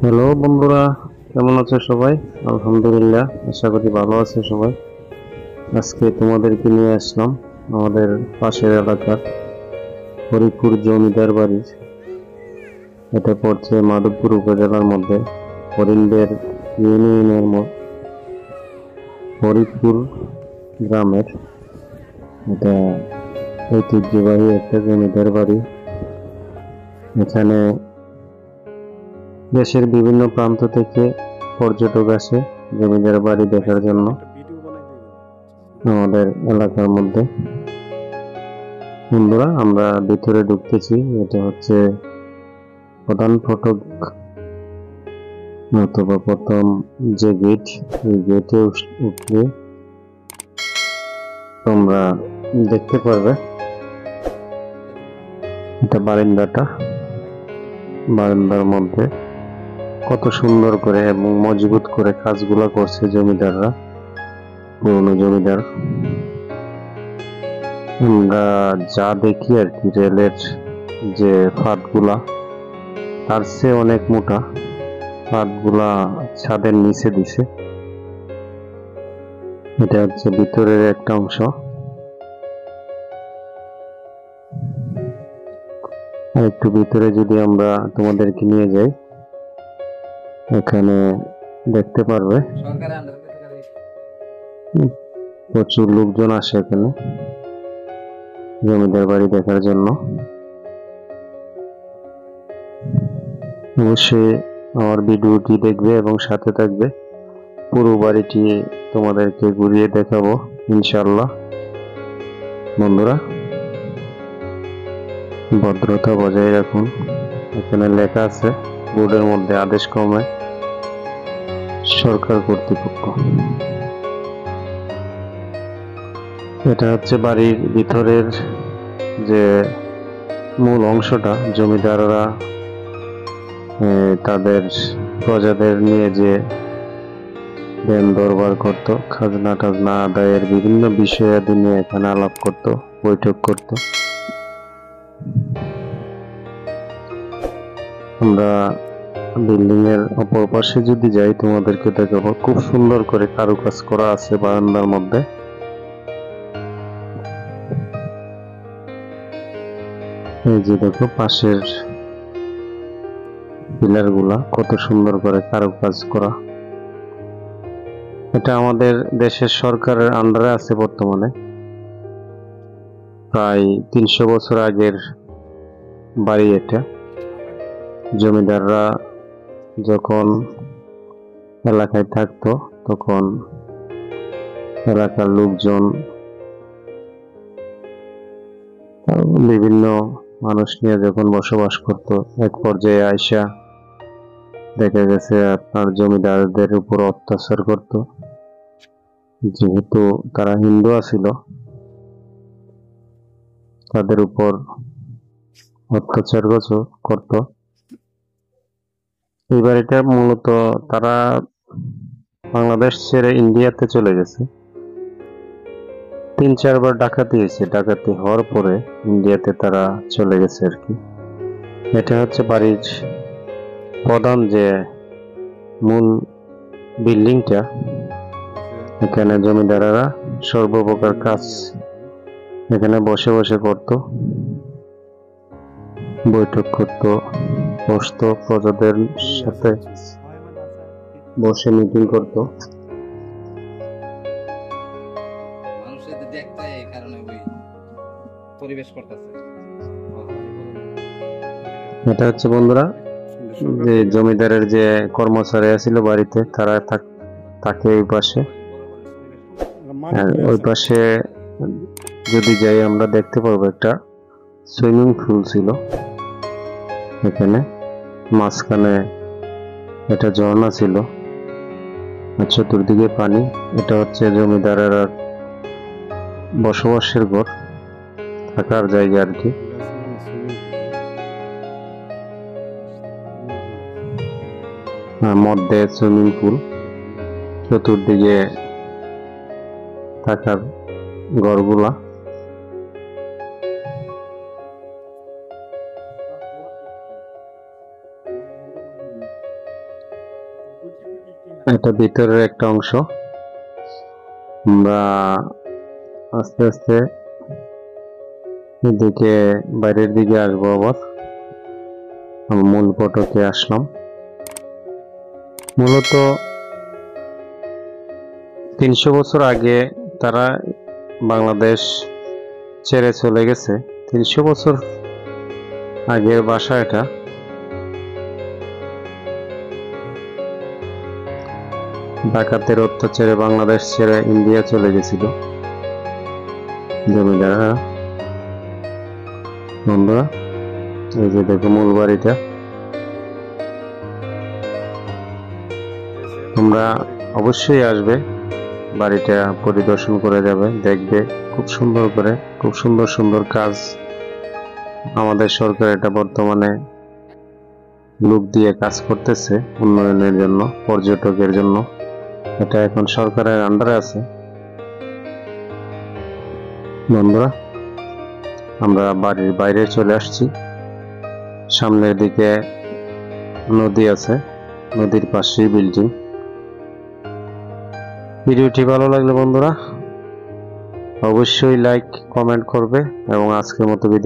Hello বন্ধুরা, কেমন আছো সবাই? আলহামদুলিল্লাহ, আশা করি ভালো আছে সবাই। আজকে তোমাদেরকে নিয়ে আসলাম আমাদের পাশের এলাকার হরিপুর জমিদার বাড়ির। এটা পড়ছে মাধবপুর উপজেলার মধ্যে হরিণবেড় ইউনিয়নের হরিপুর গ্রামের। এটা ঐতিহ্যবাহী একটা জমিদার বাড়ি। এখানে দেশের বিভিন্ন প্রান্ত থেকে পর্যটক আসে জমিদার বাড়ি দেখার জন্য আমাদের এলাকার মধ্যে। বন্ধুরা, আমরা ভিতরে ঢুকতেছি। এটা হচ্ছে প্রধান ফটক অথবা প্রথম যে গেট, এই গেটে উঠলে তোমরা দেখতে পারবে এটা বারান্দার মধ্যে কত সুন্দর করে এবং মজবুত করে কাজগুলা করছে জমিদাররা, পুরনো জমিদার। আমরা যা দেখি আর কি, রেলের যে ফাঁদগুলা তার চেয়ে অনেক মোটা ফাঁদগুলা ছাদের নিচে দিছে। এটা হচ্ছে ভিতরের একটা অংশ। আর একটু ভিতরে যদি আমরা তোমাদেরকে নিয়ে যাই, এখানে দেখতে পারবে প্রচুর লোকজন আসে এখানে জমিদার বাড়ি দেখার জন্য। অবশ্যই আমার ভিডিওটি দেখবে এবং সাথে থাকবে। পুরো বাড়িটি তোমাদেরকে ঘুরিয়ে দেখাবো ইনশাআল্লাহ। বন্ধুরা, ভদ্রতা বজায় রাখুন। এখানে লেখা আছে বোর্ডের মধ্যে, আদেশ ক্রমে সরকার কর্তৃপক্ষ। এটা হচ্ছে বাড়ির ভিতরের যে মূল অংশটা। জমিদাররা তাদের প্রজাদের নিয়ে যে দেন দরবার করত, খাজনা টাজনা আদায়ের বিভিন্ন বিষয়াদি নিয়ে এখানে আলাপ করত, বৈঠক করত। আমরা বিল্ডিং এর অপর পাশে যদি যাই, তোমাদেরকে দেখাবো খুব সুন্দর করে কারুকাজ করা আছে বারান্দার মধ্যে। এই যে দেখো, পাশের পিলার গুলা কত সুন্দর করে কারুকাজ করা। এটা আমাদের দেশের সরকারের আন্ডারে আছে বর্তমানে। প্রায় 300 বছর আগের বাড়ি এটা। জমিদাররা যখন এলাকায় থাকতো তখন এলাকার লোকজন বিভিন্ন মানুষ নিয়ে যখন বসবাস করত, এক পর্যায়ে আইসা দেখা গেছে আপনার জমিদারদের উপর অত্যাচার করত। যেহেতু তারা হিন্দু ছিল, তাদের উপর অত্যাচার করত। এই বাড়িটা মূলত তারা বাংলাদেশ ছেড়ে ইন্ডিয়াতে চলে গেছে। 3-4 বার ডাকাতি হয়েছে, ডাকাতি হওয়ার পরে ইন্ডিয়াতে তারা চলে গেছে আর কি। এটা হচ্ছে বাড়ির প্রধান যে মূল বিল্ডিংটা। এখানে জমিদারেরা সর্বপ্রকার কাজ এখানে বসে বসে করত, বৈঠক করত, বসতো, প্রজাদের সাথে বসে মিটিং করত। এটা হচ্ছে বন্ধুরা যে জমিদারের যে কর্মচারী ছিল বাড়িতে, তারা থাকে ওই পাশে। আর ওই পাশে যদি যাই, আমরা দেখতে পারবো একটা সুইমিং পুল ছিল এখানে। মাঝখানে একটা ঝর্ণা ছিল আর চতুর্দিকে পানি। এটা হচ্ছে জমিদারের বসবাসের ঘর, থাকার জায়গা আর কি। মধ্যে সুইমিং পুল, চতুর্দিকে থাকার ঘরগুলা। এটা ভিতরের একটা অংশ। আমরা আস্তে আস্তে এদিকে বাইরের দিকে আসবো। আবার মূল ফটকে আসলাম। মূলত 300 বছর আগে তারা বাংলাদেশ ছেড়ে চলে গেছে। 300 বছর আগের বাসা এটা। ডাকাতের অত্যাচারে বাংলাদেশ ছেড়ে ইন্ডিয়া চলে গেছিল জমিদাররা। বন্ধুরা, এই যে দেখো মূল বাড়িটা। তোমরা অবশ্যই আসবে, বাড়িটা পরিদর্শন করে যাবে, দেখবে খুব সুন্দর করে, খুব সুন্দর সুন্দর কাজ। আমাদের সরকার এটা বর্তমানে লোক দিয়ে কাজ করতেছে উন্নয়নের জন্য, পর্যটকের জন্য। এটা এখন সরকারের আন্ডারে আছে। বন্ধুরা, আমরা বাড়ির বাইরে চলে আসছি। সামনের দিকে নদী আছে, নদীর পাশেই বিল্ডিং। ভিডিওটি ভালো লাগলে বন্ধুরা অবশ্যই লাইক কমেন্ট করবে এবং আজকের মতো বিদায়।